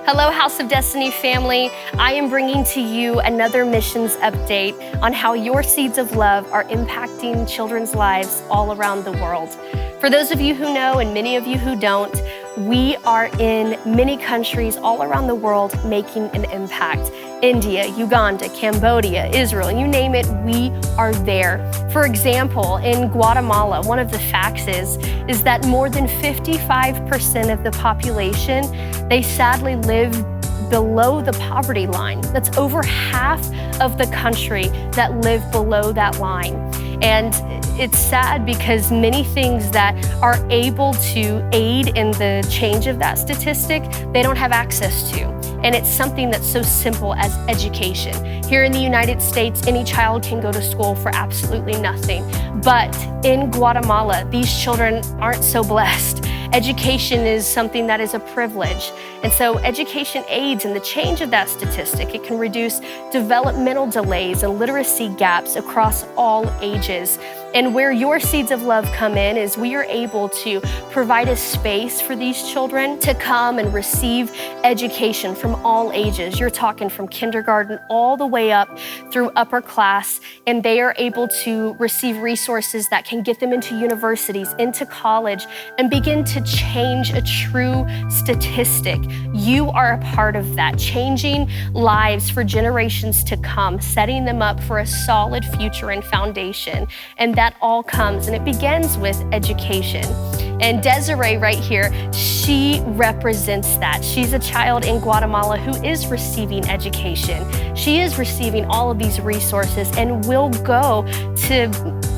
Hello, House of Destiny family. I am bringing to you another missions update on how your seeds of love are impacting children's lives all around the world. For those of you who know and many of you who don't, we are in many countries all around the world making an impact. India, Uganda, Cambodia, Israel, you name it, we are there. For example, in Guatemala, one of the facts is that more than 55% of the population, they sadly live below the poverty line. That's over half of the country that live below that line. And it's sad because many things that are able to aid in the change of that statistic, they don't have access to. And it's something that's so simple as education. Here in the United States, any child can go to school for absolutely nothing. But in Guatemala, these children aren't so blessed. Education is something that is a privilege. And so education aids in the change of that statistic. It can reduce developmental delays and literacy gaps across all ages. And where your seeds of love come in is we are able to provide a space for these children to come and receive education from all ages. You're talking from kindergarten all the way up through upper class, and they are able to receive resources that can get them into universities, into college, and begin to change a true statistic. You are a part of that, changing lives for generations to come, setting them up for a solid future and foundation. And that all comes, and it begins with education. And Desiree right here, she represents that. She's a child in Guatemala who is receiving education. She is receiving all of these resources and will go to,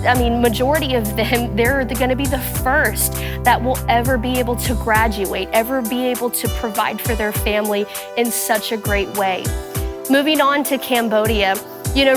majority of them, they're going to be the first that will ever be able to graduate, ever be able to provide for their family in such a great way. Moving on to Cambodia,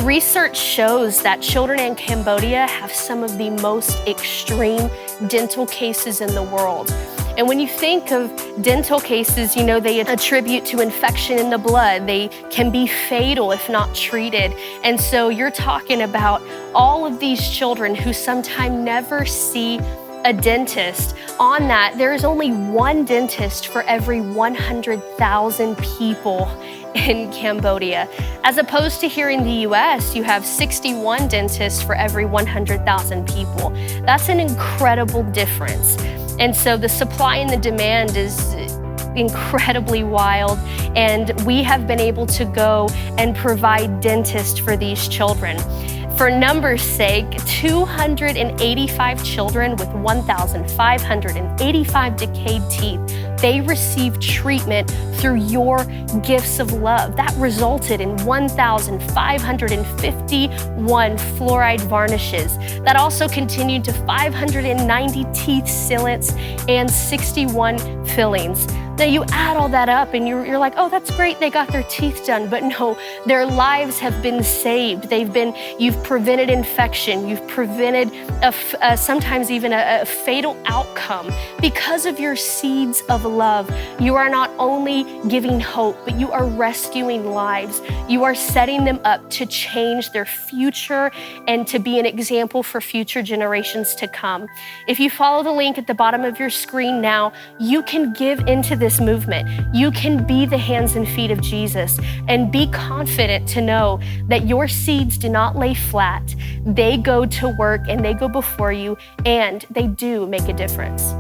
research shows that children in Cambodia have some of the most extreme dental cases in the world. And when you think of dental cases, they attribute to infection in the blood. They can be fatal if not treated. And so you're talking about all of these children who sometimes never see a dentist. On that, there is only one dentist for every 100,000 people in Cambodia. As opposed to here in the US, you have 61 dentists for every 100,000 people. That's an incredible difference. And so the supply and the demand is incredibly wild, and we have been able to go and provide dentists for these children. For numbers' sake, 285 children with 1,585 decayed teeth, they received treatment through your gifts of love. That resulted in 1,551 fluoride varnishes. That also continued to 590 teeth sealants and 61 fillings. Now you add all that up and you're like, oh, that's great, they got their teeth done. But no, their lives have been saved. You've prevented infection. You've prevented sometimes even a fatal outcome. Because of your seeds of love, you are not only giving hope, but you are rescuing lives. You are setting them up to change their future and to be an example for future generations to come. If you follow the link at the bottom of your screen now, you can give into this movement. You can be the hands and feet of Jesus and be confident to know that your seeds do not lay flat. They go to work and they go before you, and they do make a difference.